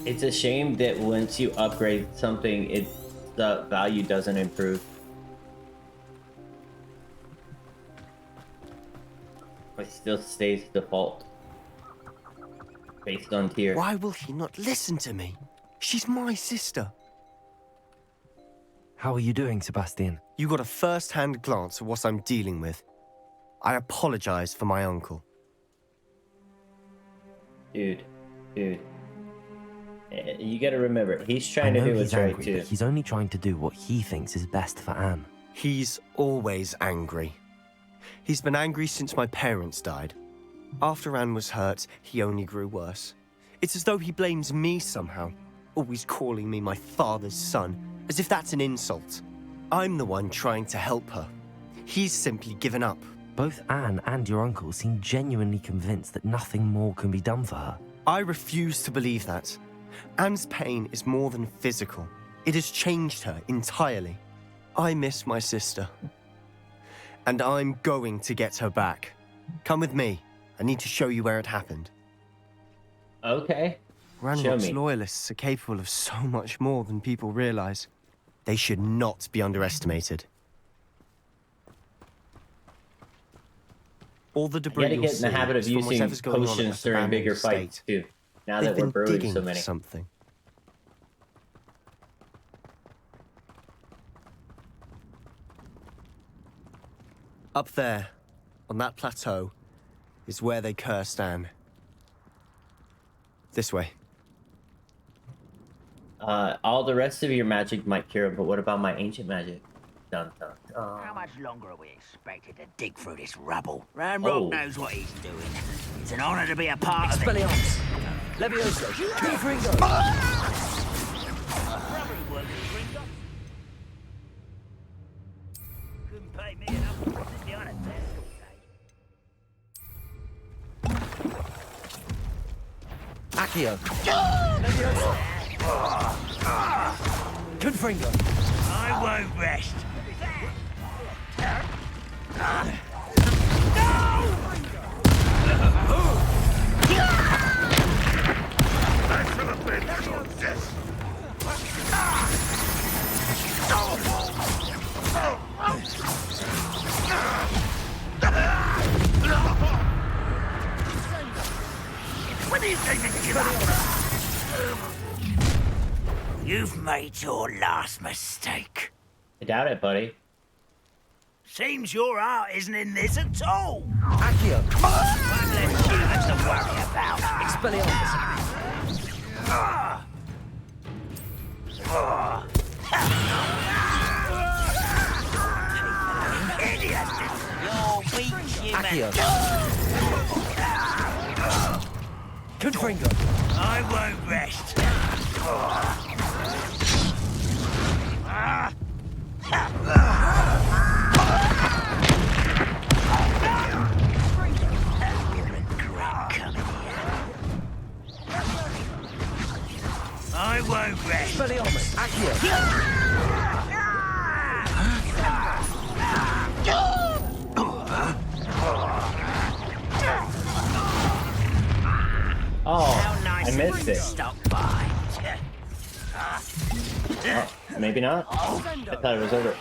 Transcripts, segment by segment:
It's a shame that once you upgrade something, the value doesn't improve. It still stays default based on tier. Why will he not listen to me? She's my sister. How are you doing, Sebastian? You got a first-hand glance at what I'm dealing with. I apologize for my uncle. Dude. You gotta remember, he's trying to do what's right too. But he's only trying to do what he thinks is best for Anne. He's always angry. He's been angry since my parents died. After Anne was hurt, he only grew worse. It's as though he blames me somehow, always calling me my father's son, as if that's an insult. I'm the one trying to help her. He's simply given up. Both Anne and your uncle seem genuinely convinced that nothing more can be done for her. I refuse to believe that. Anne's pain is more than physical. It has changed her entirely. I miss my sister. And I'm going to get her back. Come with me. I need to show you where it happened. Okay. Ranrock's loyalists are capable of so much more than people realize. They should not be underestimated. All the debris You gotta get in the habit of using potions during bigger fights too. Now that we're brewing so many. Something. Up there, on that plateau, is where they cursed Anne. This way. All the rest of your magic might cure him, but what about my ancient magic? Dun, dun, dun. How much longer are we expected to dig through this rubble? Ranrock knows what he's doing. It's an honor to be a part of it. Expelliarmus! Levioso! Confringo! Couldn't pay me enough to sit behind a desk all day. Accio! Levioso! Confringo! I won't rest. When do you think they give up? You've made your last mistake. I doubt it, buddy. Seems your heart isn't in this at all. Accio! One less human to worry about. Expelliarmus! Idiot! You're weak human. Accio! Confringo! I won't rest. I won't rest. Expelliarmus! Accio! Oh, I missed it. Stop by. Oh, maybe not. I thought it was over.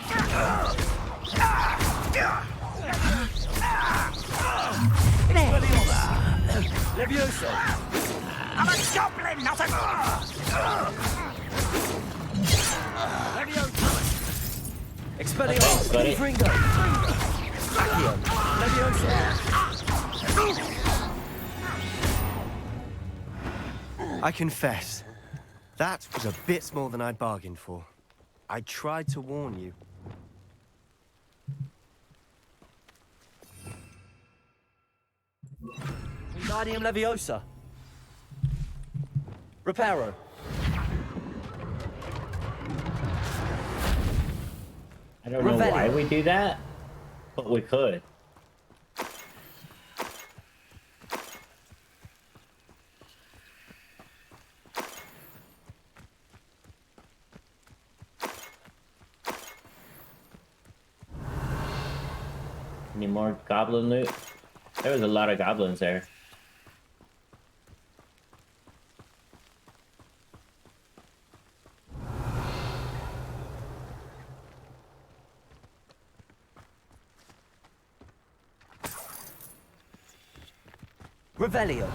Levioso! I'm a goblin, not a... Levioso! Expelliarmus! buddy. Confringo! Accio! Levioso! I confess, that was a bit more than I'd bargained for. I tried to warn you. Wingardium Leviosa! Reparo! I don't know why we do that, but we could. Any more goblin loot? There was a lot of goblins there. Revelio.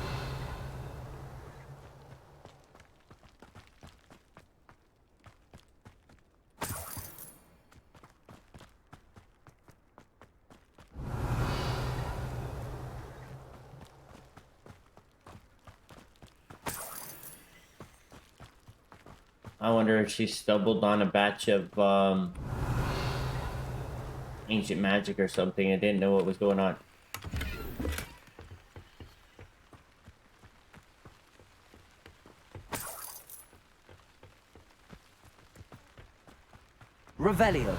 I wonder if she stumbled on a batch of ancient magic or something and didn't know what was going on. Revelio.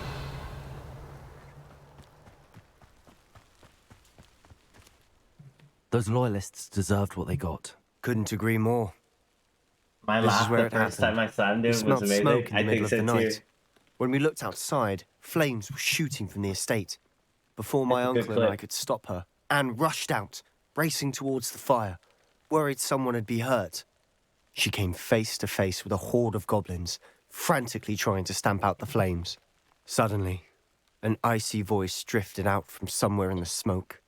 Those loyalists deserved what they got. Couldn't agree more. My This is laugh where the it first time happened. I saw him We do it was smelled amazing. smoke in the I middle think of the so night. too. When we looked outside, flames were shooting from the estate. Before my That's a good uncle and I clip. could stop her, Anne rushed out, racing towards the fire, worried someone had been hurt. She came face to face with a horde of goblins, frantically trying to stamp out the flames. Suddenly, an icy voice drifted out from somewhere in the smoke.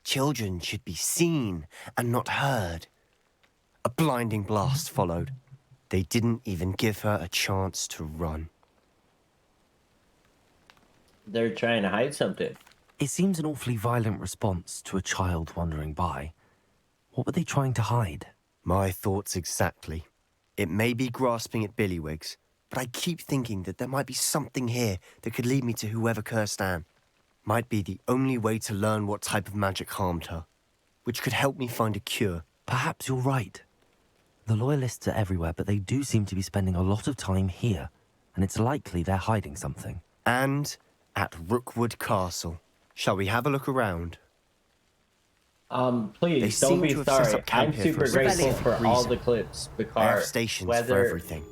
Children should be seen and not heard. A blinding blast followed. They didn't even give her a chance to run. They're trying to hide something. It seems an awfully violent response to a child wandering by. What were they trying to hide? My thoughts exactly. It may be grasping at Billywigs, but I keep thinking that there might be something here that could lead me to whoever cursed Anne. Might be the only way to learn what type of magic harmed her, which could help me find a cure. Perhaps you're right. The loyalists are everywhere, but they do seem to be spending a lot of time here, and it's likely they're hiding something. And at Rookwood Castle. Shall we have a look around? Please They don't seem be to have set sorry. up camp I'm here for super a grateful specific for all reason. the clips They because have stations for whether everything.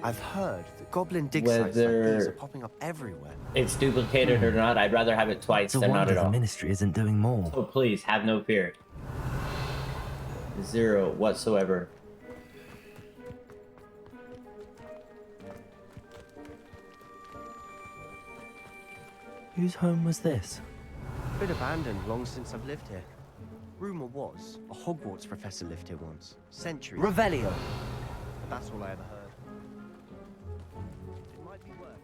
I've heard that goblin dig sites like these Whether- are popping up everywhere. it's duplicated or not, I'd rather have it twice It's a than not wonder at the all. ministry isn't doing more. So please have no fear. Zero whatsoever. Whose home was this? Been abandoned long since I've lived here. Rumour was a Hogwarts professor lived here once, centuries. Revelio. But that's all I ever heard. It might be worth.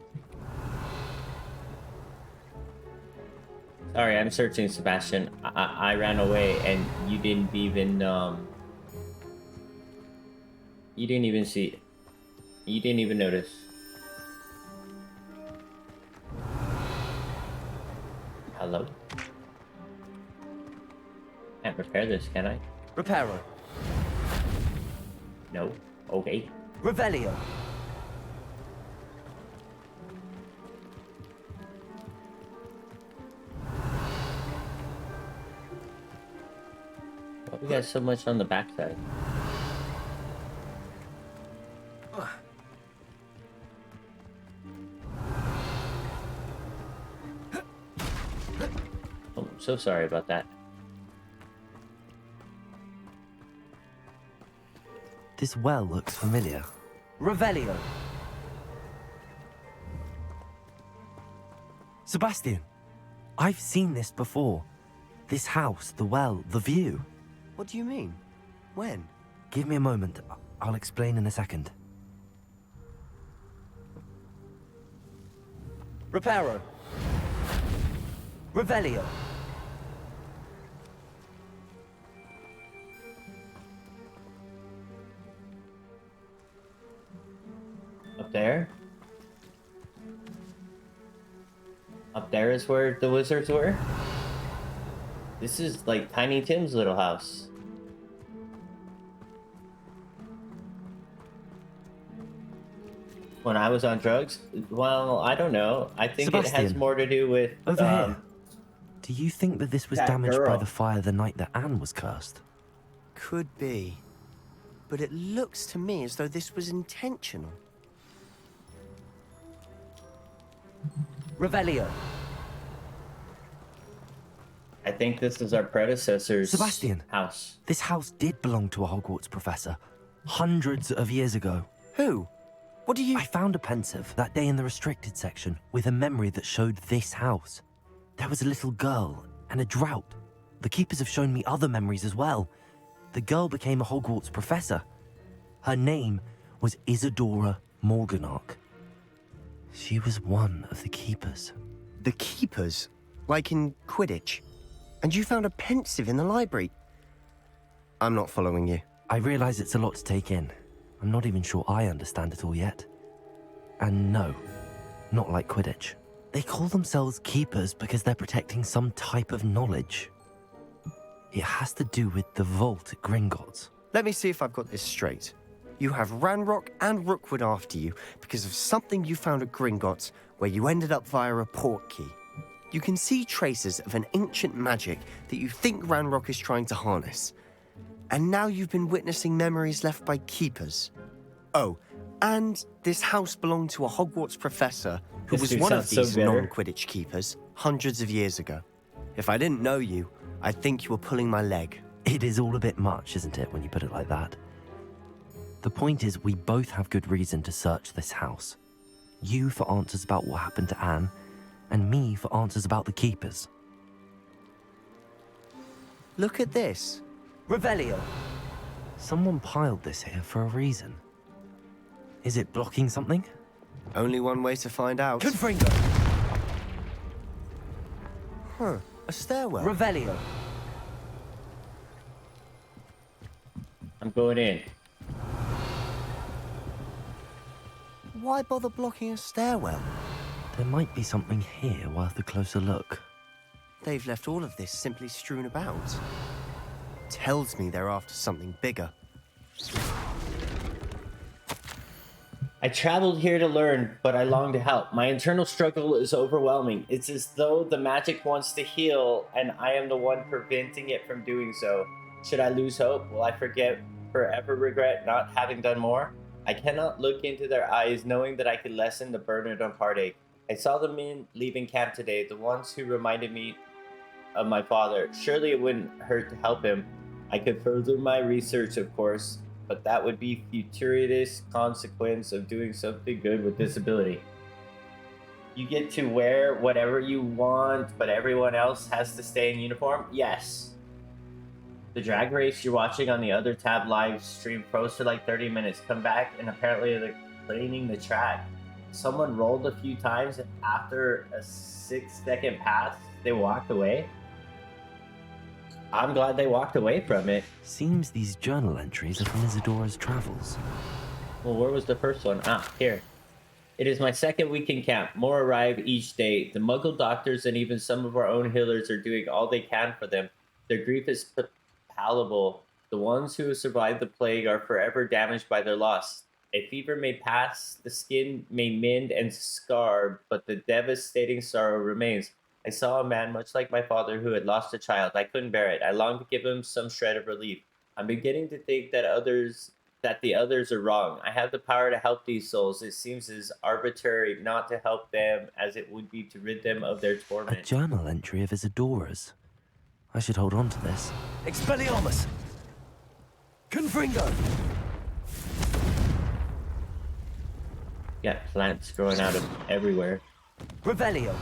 Sorry, I'm searching, Sebastian. I ran away and you didn't even you didn't even see it. You didn't even notice. Hello? Can't repair this, can I? Reparo. No. Okay. Revelio. Why we got so much on the backside? Oh, I'm so sorry about that. This well looks familiar. Revelio. Sebastian, I've seen this before. This house, the well, the view. What do you mean? When? Give me a moment. I'll explain in a second. Reparo. Revelio. Up there? Up there is where the wizards were? This is like Tiny Tim's little house. When I was on drugs? Well, I don't know. I think it has Sebastian, more to do with... Over here. Do you think that this was that damaged by girl. the fire the night that Anne was cursed? Could be. But it looks to me as though this was intentional. Revelio. I think this is our predecessor's Sebastian. house. This house did belong to a Hogwarts professor. Hundreds of years ago. Who? What do you... I found a pensive that day in the restricted section with a memory that showed this house. There was a little girl and a drought. The keepers have shown me other memories as well. The girl became a Hogwarts professor. Her name was Isadora Morganach. She was one of the keepers. The keepers? Like in Quidditch? And you found a pensive in the library? I'm not following you. I realize it's a lot to take in. I'm not even sure I understand it all yet. And no, not like Quidditch. They call themselves keepers because they're protecting some type of knowledge. It has to do with the vault at Gringotts. Let me see if I've got this straight. You have Ranrock and Rookwood after you because of something you found at Gringotts where you ended up via a portkey. You can see traces of an ancient magic that you think Ranrock is trying to harness. And now you've been witnessing memories left by keepers. Oh, and this house belonged to a Hogwarts professor who was one of these non-Quidditch keepers hundreds of years ago. If I didn't know you, I'd think you were pulling my leg. It is all a bit much, isn't it, when you put it like that? The point is, we both have good reason to search this house. You for answers about what happened to Anne, and me for answers about the keepers. Look at this. Revelio. Someone piled this here for a reason. Is it blocking something? Only one way to find out. Confringo. Huh, a stairwell. Revelio. I'm going in. Why bother blocking a stairwell? There might be something here worth a closer look. They've left all of this simply strewn about. Tells me they're after something bigger. I traveled here to learn, but I long to help. My internal struggle is overwhelming. It's as though the magic wants to heal, and I am the one preventing it from doing so. Should I lose hope? Will I forever regret not having done more? I cannot look into their eyes knowing that I could lessen the burden of heartache. I saw the men leaving camp today, the ones who reminded me of my father. Surely it wouldn't hurt to help him. I could further my research, of course, but that would be fortuitous consequence of doing something good with disability. You get to wear whatever you want, but everyone else has to stay in uniform? Yes. The drag race you're watching on the other tab live stream froze for like 30 minutes. Come back and apparently they're cleaning the track. Someone rolled a few times and after a 6-second pass, they walked away. I'm glad they walked away from it. Seems these journal entries are from Isadora's travels. Well, where was the first one? Ah, here. It is my second week in camp. More arrive each day. The Muggle doctors and even some of our own healers are doing all they can for them. Their grief is palpable. The ones who have survived the plague are forever damaged by their loss. A fever may pass, the skin may mend and scar, but the devastating sorrow remains. I saw a man much like my father who had lost a child. I couldn't bear it. I longed to give him some shred of relief. I'm beginning to think that the others are wrong. I have the power to help these souls. It seems as arbitrary not to help them as it would be to rid them of their torment. A journal entry of Isadora's. I should hold on to this. Expelliarmus! Confringo! Got plants growing out of everywhere. Revelio!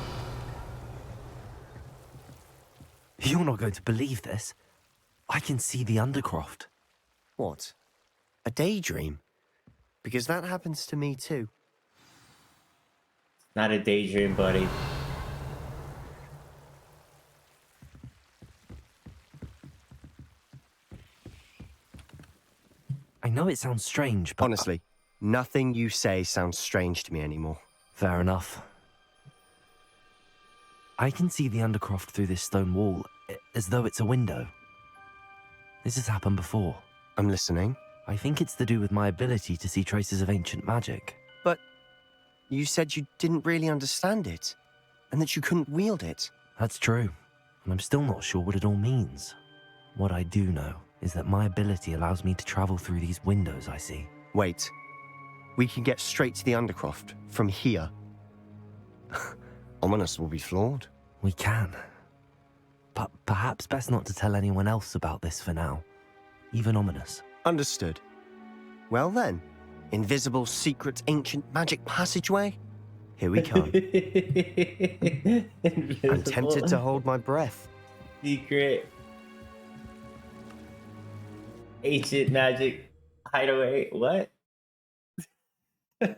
You're not going to believe this. I can see the Undercroft. What? A daydream? Because that happens to me too. Not a daydream, buddy. I know it sounds strange, but... Honestly, nothing you say sounds strange to me anymore. Fair enough. I can see the Undercroft through this stone wall, as though it's a window. This has happened before. I'm listening. I think it's to do with my ability to see traces of ancient magic. But you said you didn't really understand it, and that you couldn't wield it. That's true, and I'm still not sure what it all means. What I do know is that my ability allows me to travel through these windows I see. Wait. We can get straight to the Undercroft from here. Ominous will be flawed. We can. But perhaps best not to tell anyone else about this for now. Even Ominous. Understood. Well then, invisible, secret, ancient magic passageway? Here we come. I'm tempted to Invisible hold my breath. secret ancient magic hideaway. What? It's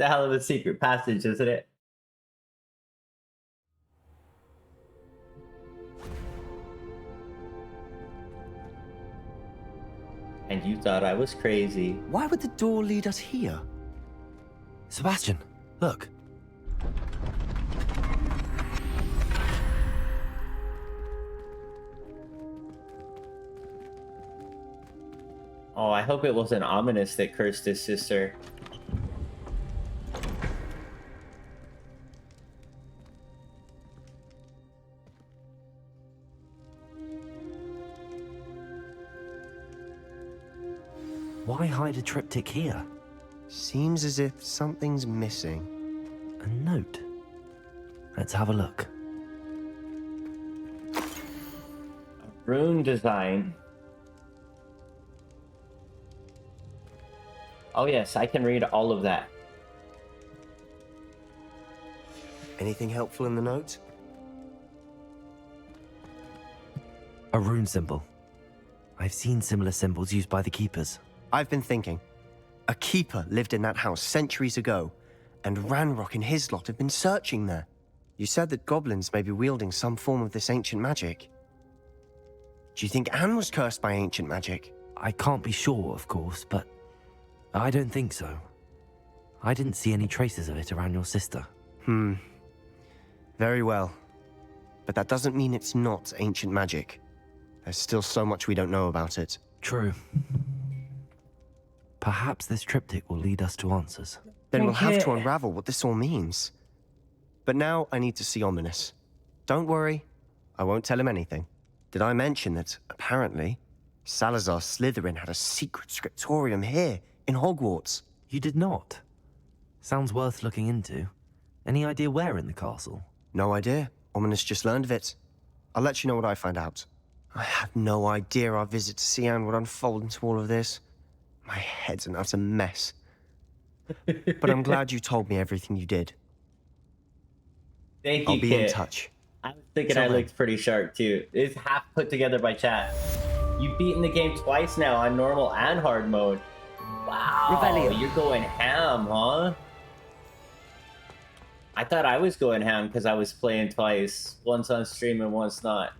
a hell of a secret passage, isn't it? And you thought I was crazy. Why would the door lead us here? Sebastian, look. Oh, I hope it wasn't ominous that cursed his sister. Why hide a triptych here? Seems as if something's missing. A note. Let's have a look. Rune design. Oh yes, I can read all of that. Anything helpful in the note? A rune symbol. I've seen similar symbols used by the keepers. I've been thinking. A keeper lived in that house centuries ago, and Ranrock and his lot have been searching there. You said that goblins may be wielding some form of this ancient magic. Do you think Anne was cursed by ancient magic? I can't be sure, of course, but I don't think so. I didn't see any traces of it around your sister. Very well. But that doesn't mean it's not ancient magic. There's still so much we don't know about it. True. Perhaps this triptych will lead us to answers. Then we'll have to Okay. unravel what this all means. But now I need to see Ominous. Don't worry, I won't tell him anything. Did I mention that, apparently, Salazar Slytherin had a secret scriptorium here, in Hogwarts? You did not. Sounds worth looking into. Any idea where in the castle? No idea. Ominous just learned of it. I'll let you know what I find out. I had no idea our visit to Sian would unfold into all of this. My head's an utter mess. But I'm glad you told me everything you did. Thank you, I'll be Kit. in touch. I was thinking So I then. looked pretty sharp too. It's half put together by chat. You've beaten the game twice now on normal and hard mode. Wow, Revelio. you're going ham, huh? I thought I was going ham because I was playing twice. Once on stream and once not.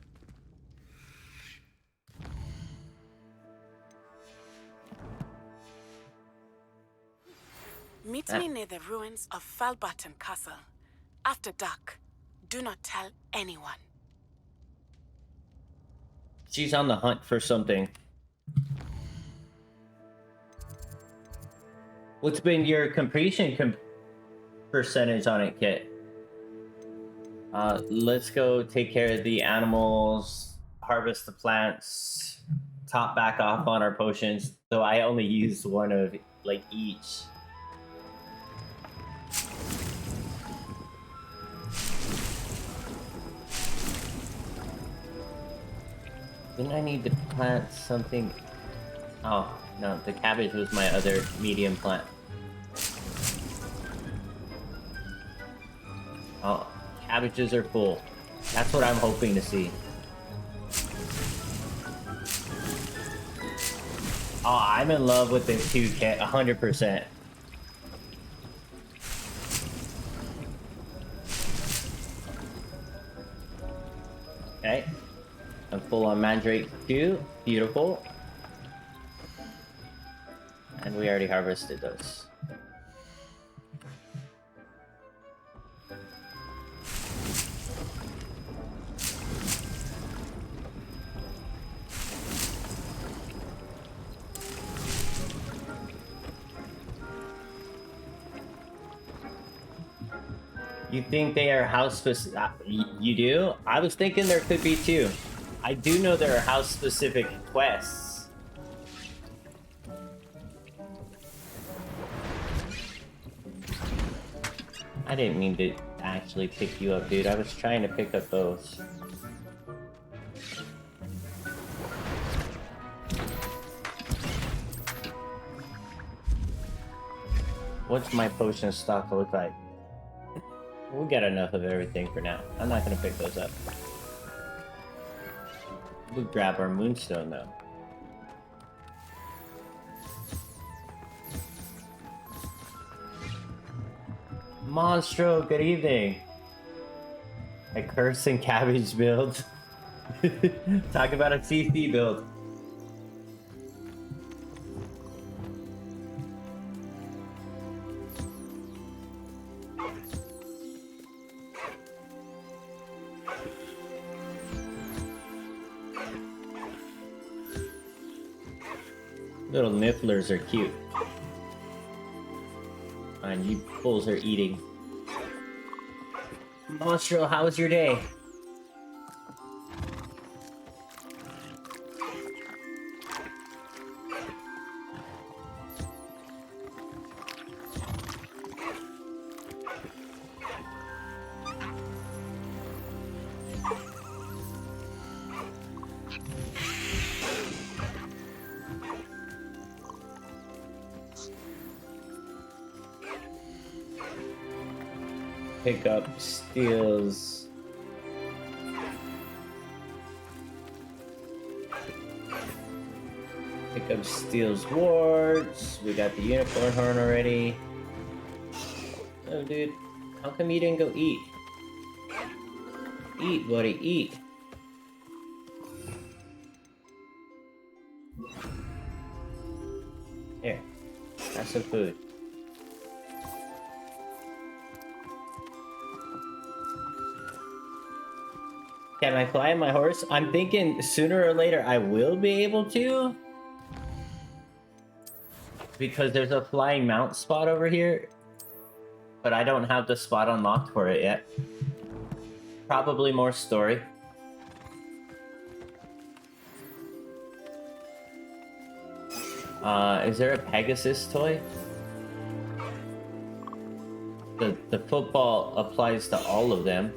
Meet me near the ruins of Falbaton Castle. After dark. Do not tell anyone. She's on the hunt for something. What's been your completion percentage on it, Kit? Let's go take care of the animals, harvest the plants, top back off on our potions, though I only used one of like each. Didn't I need to plant something? Oh, no, the cabbage was my other medium plant. Oh, cabbages are full. That's what I'm hoping to see. Oh, I'm in love with this 2K, 100%. Okay. I'm full on Mandrake too. Beautiful. And we already harvested those. You think they are house specific? You do? I was thinking there could be two. I do know there are house specific quests. I didn't mean to actually pick you up, dude. I was trying to pick up those. What's my potion stock look like? We got enough of everything for now. I'm not gonna pick those up. We'll grab our moonstone though. Monstro, good evening. A curse and cabbage build. Talk about a CC build. Little nifflers are cute. And you fools are eating. Monstro, how was your day? Pick up steals. Pick up steals wards. We got the unicorn horn already. Oh, dude. How come you didn't go eat? Eat, buddy, eat. Here. Have some food. Can I fly my horse? I'm thinking sooner or later I will be able to. Because there's a flying mount spot over here. But I don't have the spot unlocked for it yet. Probably more story. Is there a Pegasus toy? The football applies to all of them.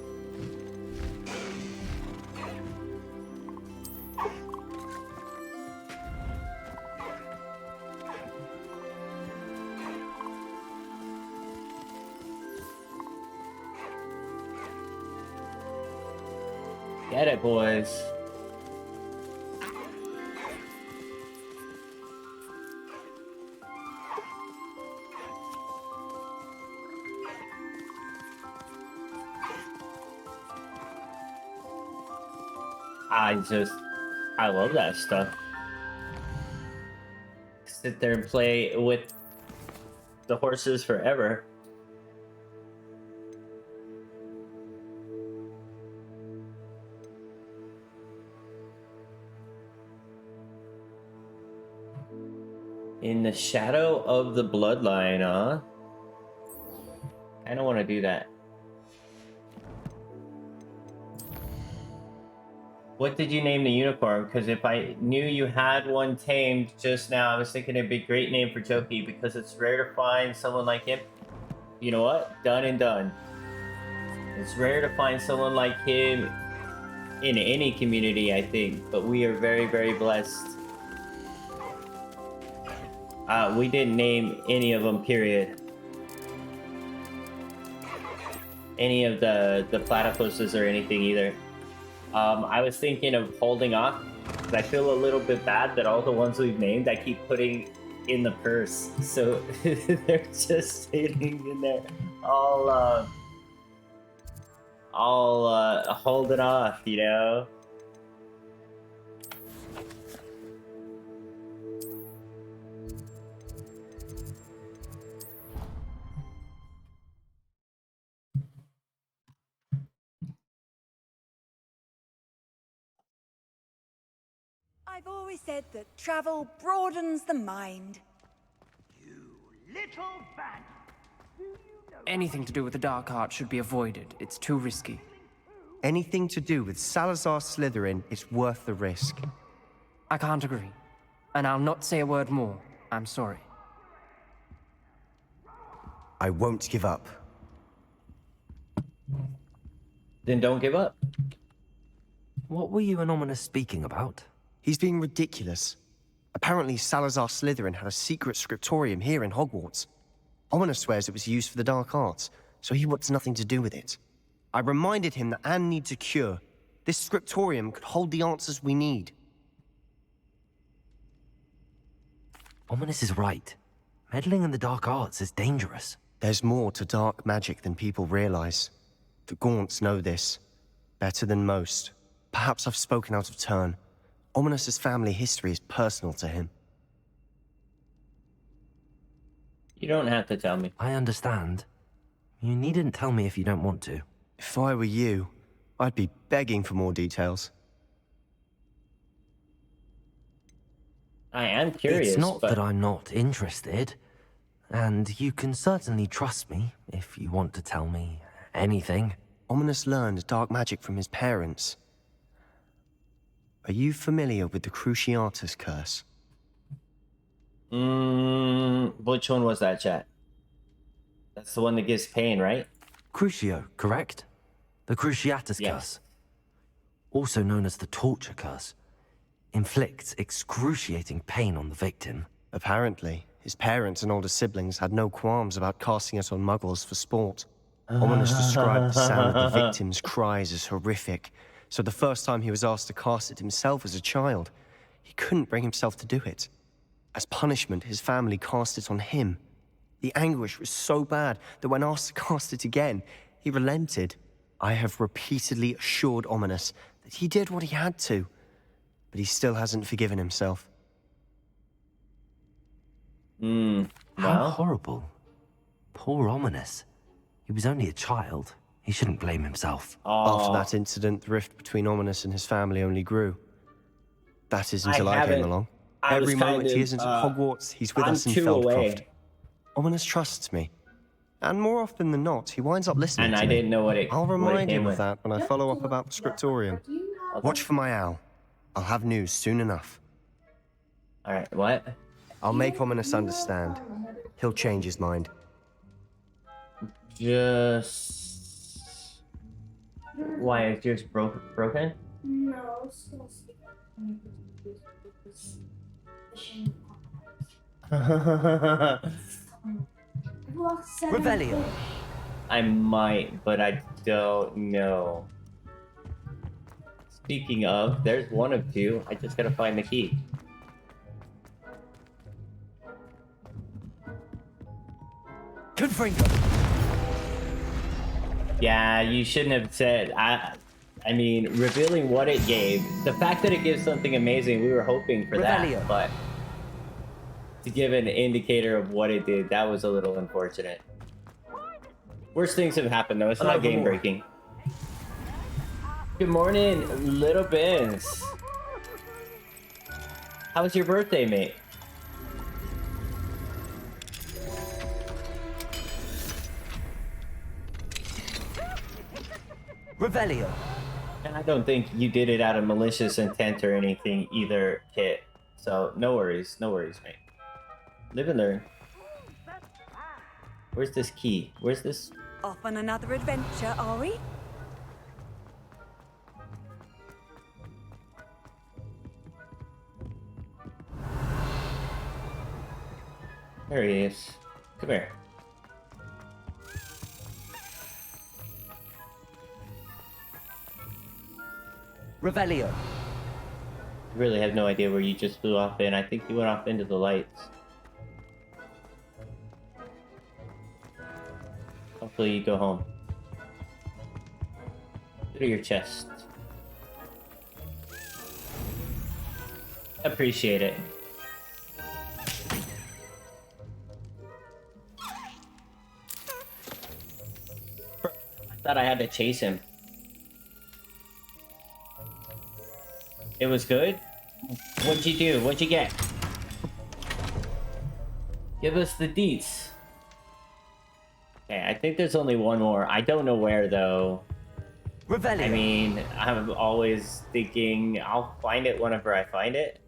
Get it, boys. I love that stuff. Sit there and play with the horses forever. In the shadow of the bloodline, huh? I don't want to do that. What did you name the unicorn? Because if I knew you had one tamed just now, I was thinking it'd be a great name for Jokey because it's rare to find someone like him. You know what? Done and done. It's rare to find someone like him in any community, I think, but we are very, very blessed. We didn't name any of them, period. Any of the platypuses or anything either. I was thinking of holding off, because I feel a little bit bad that all the ones we've named I keep putting in the purse. So they're just sitting in there all holding off, you know? I've always said that travel broadens the mind. You little bat! Anything to do with the dark art should be avoided. It's too risky. Anything to do with Salazar Slytherin is worth the risk. I can't agree. And I'll not say a word more. I'm sorry. I won't give up. Then don't give up. What were you and Ominous speaking about? He's being ridiculous. Apparently Salazar Slytherin had a secret scriptorium here in Hogwarts. Ominous swears it was used for the dark arts, so he wants nothing to do with it. I reminded him that Anne needs a cure. This scriptorium could hold the answers we need. Ominous is right. Meddling in the dark arts is dangerous. There's more to dark magic than people realize. The Gaunts know this. Better than most. Perhaps I've spoken out of turn. Ominous's family history is personal to him. You don't have to tell me. I understand. You needn't tell me if you don't want to. If I were you, I'd be begging for more details. I am curious. It's not but... that I'm not interested. And you can certainly trust me if you want to tell me anything. Ominous learned dark magic from his parents. Are you familiar with the Cruciatus curse? Which one was that, chat? That's the one that gives pain, right? Crucio, correct? The Cruciatus Yes. curse. Also known as the torture curse. Inflicts excruciating pain on the victim. Apparently, his parents and older siblings had no qualms about casting it on muggles for sport. Ominous described the sound of the victim's cries as horrific, so the first time he was asked to cast it himself as a child, he couldn't bring himself to do it. As punishment, his family cast it on him. The anguish was so bad that when asked to cast it again, he relented. I have repeatedly assured Ominous that he did what he had to, but he still hasn't forgiven himself. How Well, horrible. Poor Ominous. He was only a child. He shouldn't blame himself. After that incident, the rift between Ominous and his family only grew. That is until I came haven't- along. I was Every moment kind he of, isn't at Hogwarts, he's with I'm us in 2 Feldcroft. away. Ominous trusts me. And more often than not, he winds up listening And to I me. didn't know what it I'll what it remind came him of with. that when I follow up about the scriptorium. Watch for my owl. I'll have news soon enough. Alright, what? I'll make Ominous understand. He'll change his mind. Just... Why, is yours broken? No, Revelio. I might, but I don't know. Speaking of, there's one of two. I just gotta find the key. Confringo. Yeah, you shouldn't have said. I mean, revealing what it gave. The fact that it gives something amazing, we were hoping for Revelio. that, but to give an indicator of what it did, that was a little unfortunate. Worst things have happened though. It's not game breaking. Good morning, little Biz. How was your birthday, mate? Revelio. And I don't think you did it out of malicious intent or anything either, Kit. So no worries, mate. Live and learn. Where's this key? Where's this? Off on another adventure, are we? There he is. Come here. Revelio. I really have no idea where you just flew off in. I think you went off into the lights. Hopefully you go home. Go to your chest. Appreciate it. I thought I had to chase him. It was good? What'd you do? What'd you get? Give us the deets. Okay, I think there's only one more. I don't know where, though. Revelio. I mean, I'm always thinking I'll find it whenever I find it.